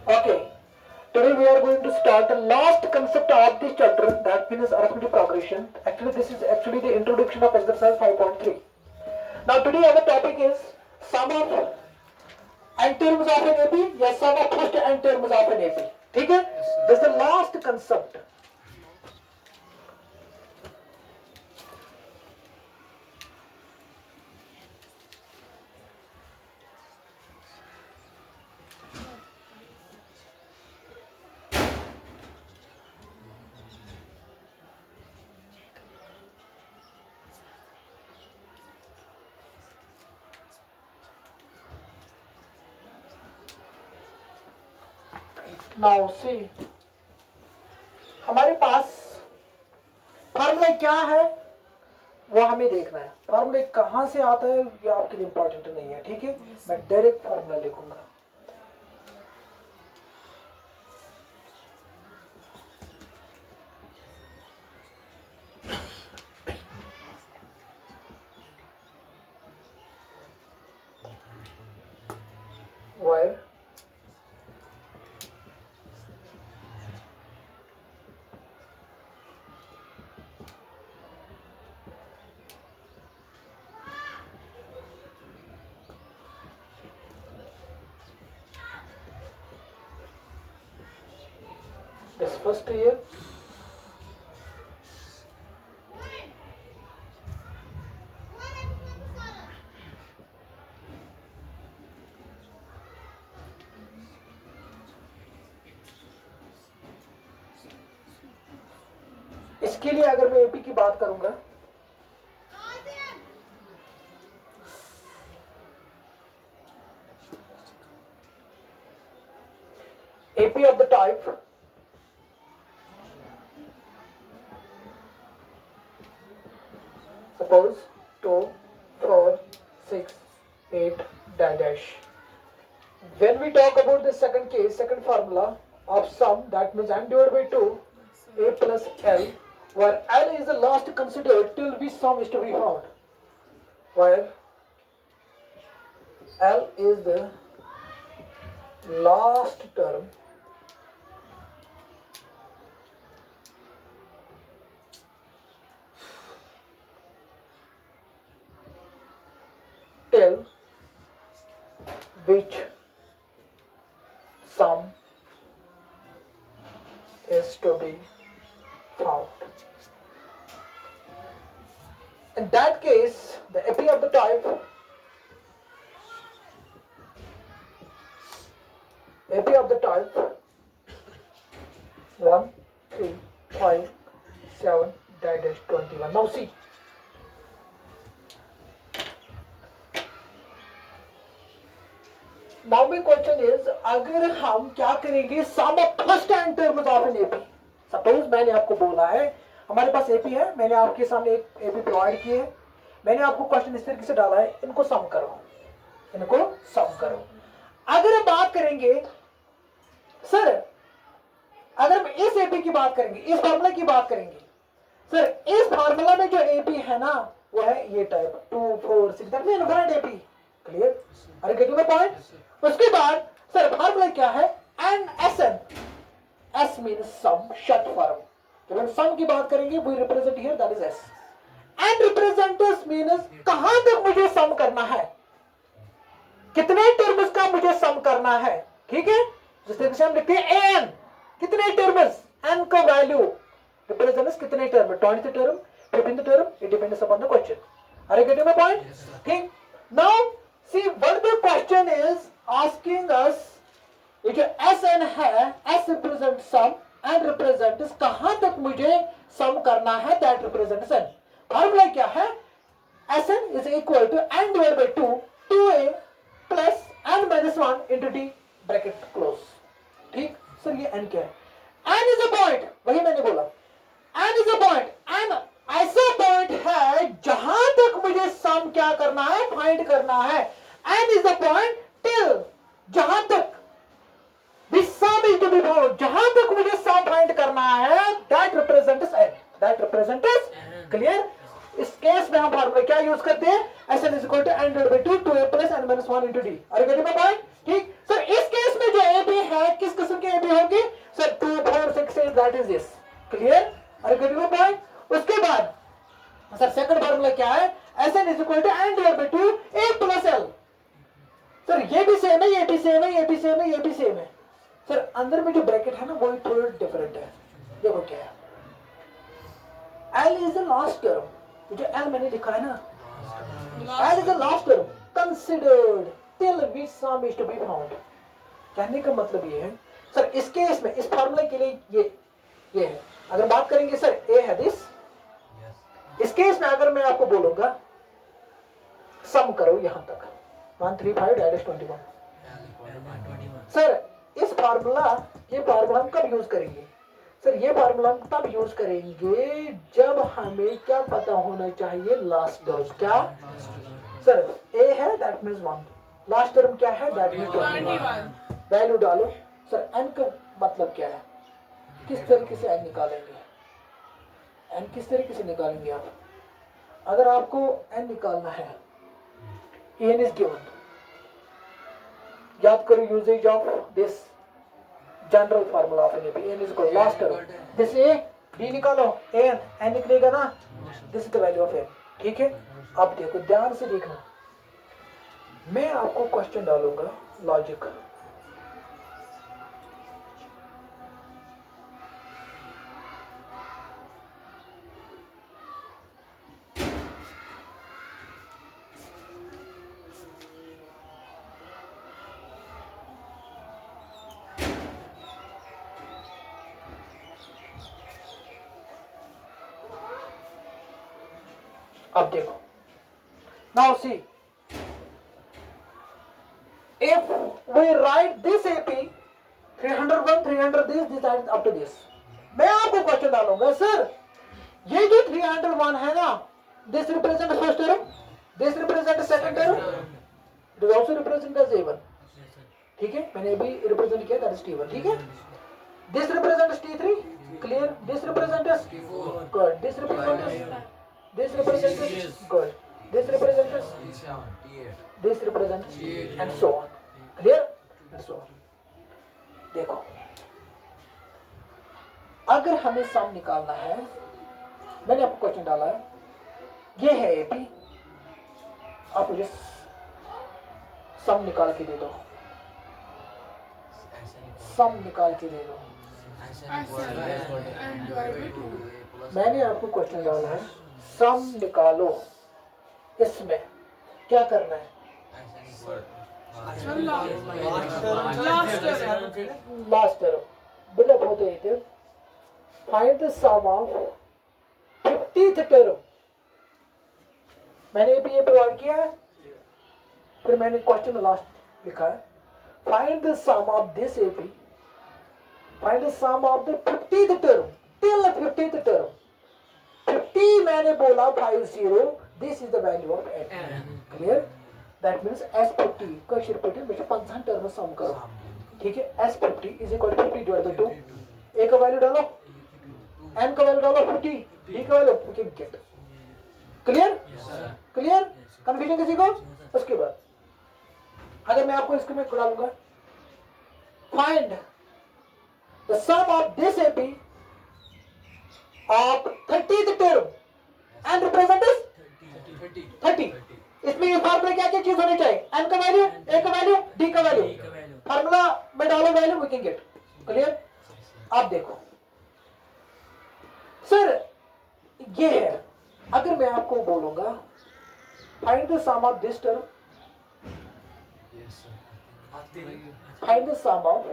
Okay. Today we are going to start the last concept of this chapter, that means arithmetic progression. Actually, this is actually the introduction of exercise 5.3. Now today our topic is sum of n terms of an AP या sum of first n terms of an AP. ठीक है? This is the last concept. Now see, हमारे पास formula क्या है वो हमें देखना है. फार्मूला कहाँ से आता है ये आपके लिए इंपॉर्टेंट नहीं है. ठीक है, मैं डायरेक्ट फार्मूला लिखूंगा. Where this first year इसके लिए अगर मैं एपी की बात करूंगा AP of the type suppose 2, 4, 6, 8 dash. When we talk about the second case, second formula of sum, that means n divided by 2 a plus l, where l is the last considered till which sum is to be found, where l is the last term till which sum is to be found. In that case, the AP of the type AP of the type 1, 3, 5, 7 dash 21. Now see, now my question is, अगर हम क्या करेंगे sum of first n terms of an AP. Suppose मैंने आपको बोला है हमारे पास AP है, मैंने आपके सामने एक AP प्रोवाइड किए है, मैंने आपको क्वेश्चन इस तरीके से डाला है, इनको सम करो, इनको सम करो. अगर हम बात करेंगे सर, अगर हम इस AP की बात करेंगे, इस फार्मूला की बात करेंगे सर, इस फार्मूला में जो AP है ना वो है ये type 2, 4, 6, that mean infinite AP. Clear? Are you getting my point? उसके बाद सर फार्मूला क्या है? NSN. S means sum, short form. जब हम सम की बात करेंगे we represent here that is S. And represents मीन्स कहां तक मुझे सम करना है, कितने टर्म्स का मुझे सम करना है. ठीक है, जिस तरीके से हम लिखते हैं an, कितने टर्म्स, n का वैल्यू रिप्रेजेंट्स कितने term, 20th term, 15th term, it depends upon the question. Are you getting my point? ठीक. Now see what the question is asking us, ये जो SN है, S represent sum and represents कहां तक मुझे सम करना है, दैट रिप्रेजेंट्स n. फार्मूला क्या है? SN is equal to n divide by 2 2a plus n minus 1 into d bracket close. ठीक सर, ये n क्या है? n इज अ पॉइंट, वही मैंने बोला, n is a point. n ऐसा पॉइंट है जहां तक मुझे सम क्या करना है, फाइंड करना है. n is a point till, जहां तक this sum is to be found, जहां तक मुझे सम फाइंड करना है, that represents n, that represents. Clear? इस केस में हम फार्मूला क्या यूज करते हैं? SN is equal to n divided by 2 2a plus n minus 1 into d. Are you getting my point? ठीक सर, इस केस में जो AP है किसके that is this. Clear? Are you getting my point? उसके बाद सर सेकंड फार्मूला क्या है? Sn is equal to n divide by 2 a plus l। Sir ये भी सेम है, ये भी सेम है, ये भी सेम है, ये भी सेम है। सर अंदर में जो ब्रैकेट है ना वो थोड़ा डिफरेंट है। देखो क्या है, l is the last term. जो l मैंने लिखा है ना, l is the last term considered till which sum is to be found. कहने का मतलब ये है सर इस केस में, इस फार्मूले के लिए ये है। अगर बात करेंगे सर a है दिस, इस केस में अगर मैं आपको बोलूंगा सम करो यहां तक 135-21, सर इस फार्मूला, ये फार्मूला हम कब यूज करेंगे? सर ये फार्मूला हम तब यूज करेंगे जब हमें क्या पता होना चाहिए, लास्ट टर्म। क्या सर? a है दैट मींस 1, लास्ट टर्म क्या है दैट मींस 21। वैल्यू डालो। सर n का मतलब क्या है? किस तरीके से n निकालेंगे? n किस तरीके से निकालेंगे आप? अगर आपको n निकालना है, n is given, याद करो usages of this general formula of n is equal last term this a b निकालो, n निकलेगा ना, this is the value of n। ठीक है? अब देखो ध्यान से देखना, मैं आपको क्वेश्चन डालूंगा लॉजिक। अब देखो, now see, if we write this AP 301 300 this up to this, मैं आपको क्वेश्चन डालूंगा सर ये जो 301 है ना, this represent first term, this represent second term, it is also represent as A1। ठीक है? मैंने अभी रिप्रेजेंट किया that is T1। ठीक है? this represents T3, clear? this represents T4, good, this represents this represents good, this represents this represents and so on, clear? and so on। देखो अगर हमें सम निकालना है, मैंने आपको क्वेश्चन डाला है, ये है एपी, आप मुझे सम निकाल के दे दो, सम निकाल के दे दो। मैंने आपको क्वेश्चन डाला है सम निकालो, इसमें क्या करना है? लास्ट टर्म बिल्डअप होते ही थे, find the sum of 50th term. मैंने भी ये प्रोवाइड किया है, फिर मैंने क्वेश्चन में लास्ट लिखा है find the sum of this AP, find the sum of the 50th term till 50th term. 50 मैंने बोला 50, this is the value of n, clear? That means S50 का शिरपेटी में 50 टर्म सम करो। ठीक है? S50 is equal to 50 divide by 2, a का value डालो, n का वैल्यू डालो 50, d का value you can get, clear? Clear? Confusion किसी को? उसके बाद अगर मैं आपको इसके में डालूंगा find the sum of this AP of 30th term and represent is 30। इसमें ये फार्मूला क्या क्या चीज होनी चाहिए? n का वैल्यू, a का वैल्यू, d का वैल्यू, फार्मूला में डालो value, we can get, clear? आप देखो सर ये है, अगर मैं आपको बोलूंगा find the sum of this term, find the sum of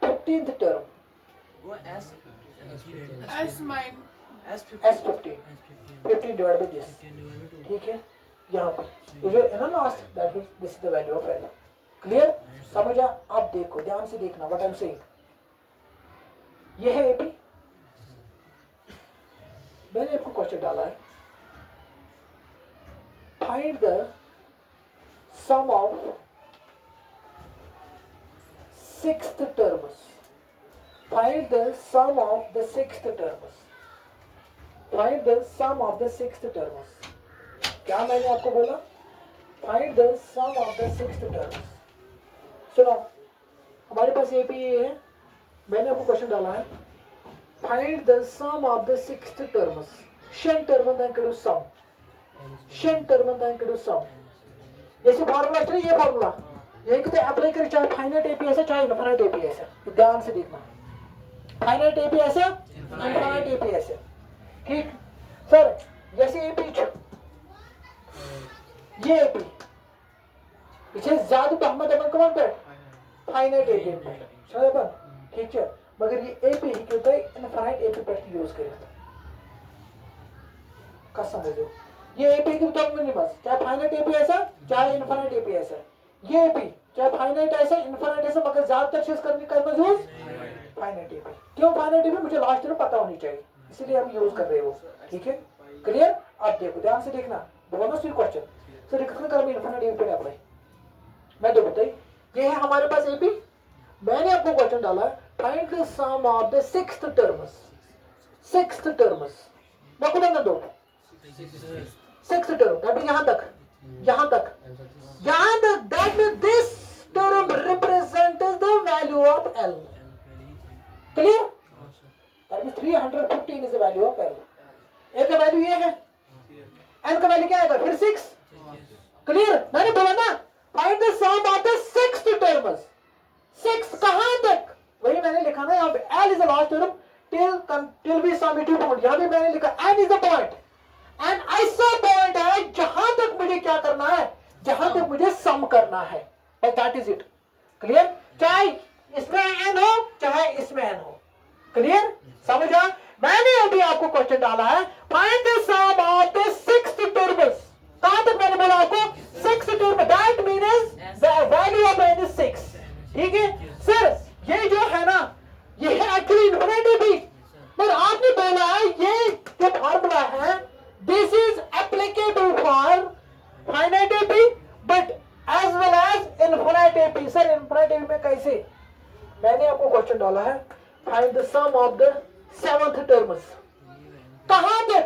15th term, S50 15 divide by this. ठीक है? यहाँ पे ये जो है ना last, that means this is the value of n, clear? समझा? आप देखो ध्यान से देखना व्हाट आई एम सेइंग। ये है एपी, मैंने आपको क्वेश्चन डाला है find the sum of 6th terms, find the sum of the 6th terms, find the sum of the 6th terms। क्या मैंने आपको बोला? find the sum of the 6th terms। सुनो हमारे पास ए पी है, मैंने आपको क्वेश्चन डाला है find the sum of the sixth terms, शन टर्म द इनक्लूड सम, शन टर्म द इनक्लूड सम। जैसे फार्मूला है ये फार्मूला यही तो अप्लाई करें, चाहे फाइनाइट एपीएस है चाहे इनफिनिट एपीएस है, ध्यान से देखना। फाइनाइट एपीएस है, इनफिनिट एपीएस है, ठीक सर। जैसे एपी ये एपी पीछे जादू अहमद अमन कमान पे फाइनाइट एपी पे समझ, ठीक है। मगर ये एपी ही क्यों है इनफिनिट एपी पे यूज करें का समझो। ये एपी की टर्म में बस चाहे फाइनाइट एपीएस है चाहे इनफिनिट एपीएस है, ये एपी चाहे फाइनाइट ऐसे इनफिनिट ऐसे, मगर ज्यादातर चीज करने का यूज फाइनाइट एपी। क्यों फाइनाइट एपी मुझे लास्ट ईयर पता होनी चाहिए, इसलिए हम यूज कर रहे हो, ठीक है क्लियर। अब देखो ध्यान से देखना, बोनस क्वेश्चन सर रिकॉर्ड कर इनफिनिट एपी पे अप्लाई। मैं तो बताइए ये है हमारे पास एपी, मैंने आपको क्वेश्चन डाला find the sum of the sixth terms, sixth terms मैं खुद ना दो सिक्स्थ टर्म दैट यहां तक, यहां तक, यहां तक, that means this term represents the value of L, clear. That means 315 is the value of L। A का वैल्यू ये है, N का वैल्यू क्या आएगा फिर 6, क्लियर। मैंने बोला ना find the sum of the sixth terms, 6 कहां तक, वही मैंने लिखा ना यहाँ पे L is the last term till we sum it to point, यहाँ पे मैंने लिखा N is the point, and ऐसा पॉइंट है जहां तक मुझे क्या करना है, जहां तक मुझे सम करना है, दैट इज इट, क्लियर। चाहे इसमें N हो चाहे इसमें N हो, क्लियर समझा। मैंने अभी आपको क्वेश्चन डाला है find the sum of the sixth terms, कहां तक मैंने बोला आपको sixth term, that means the value of N is 6, ठीक है सर। ये जो है ना ये है एक्चुअली इनफिनिट एपी, पर आपने बोला है ये जो फार्मूला है this is applicable for finite AP but as well as infinite AP. Sir infinite AP में कैसे, मैंने आपको क्वेश्चन डाला है find the sum of the seventh terms, कहां तक,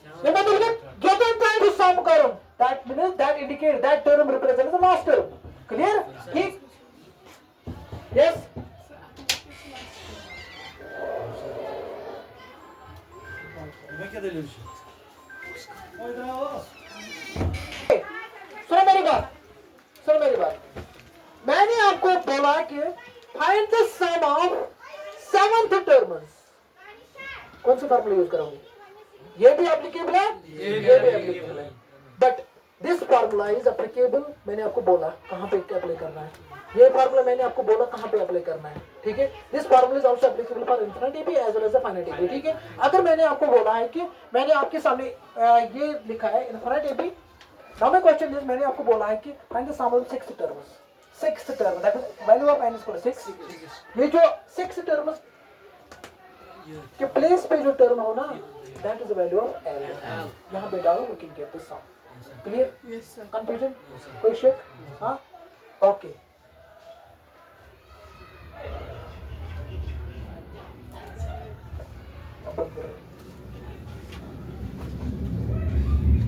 ये मतलब जो तुम ट्राइंग टू सम करो that means that indicate that term represents the last term, clear, ठीक यस। सुनो मेरी बात, सुनो मेरी बात, मैंने आपको बोला कि find the sum of seventh terms, कौन सा फॉर्मूला यूज करोगे, ये भी एप्लीकेबल है ये भी एप्लीकेबल है, but this formula is applicable, मैंने आपको बोला कहां पे अप्लाई करना है, ये फार्मूला मैंने आपको बोला कहां पे अप्लाई करना है, ठीक है। This formula is also applicable for infinite AP as well as the finite AP, ठीक है। अगर मैंने आपको बोला है कि मैंने आपके सामने ये लिखा है infinite AP, now my question is मैंने आपको बोला है कि find the sum of sixth terms, sixth term that is value of N is equal to 6, ये जो सिक्स्थ टर्म्स के प्लेस पे जो टर्म हो ना that is the value of L, यहां पे डालो we can get the sum, clear, confusion कोई शेक, हां ओके।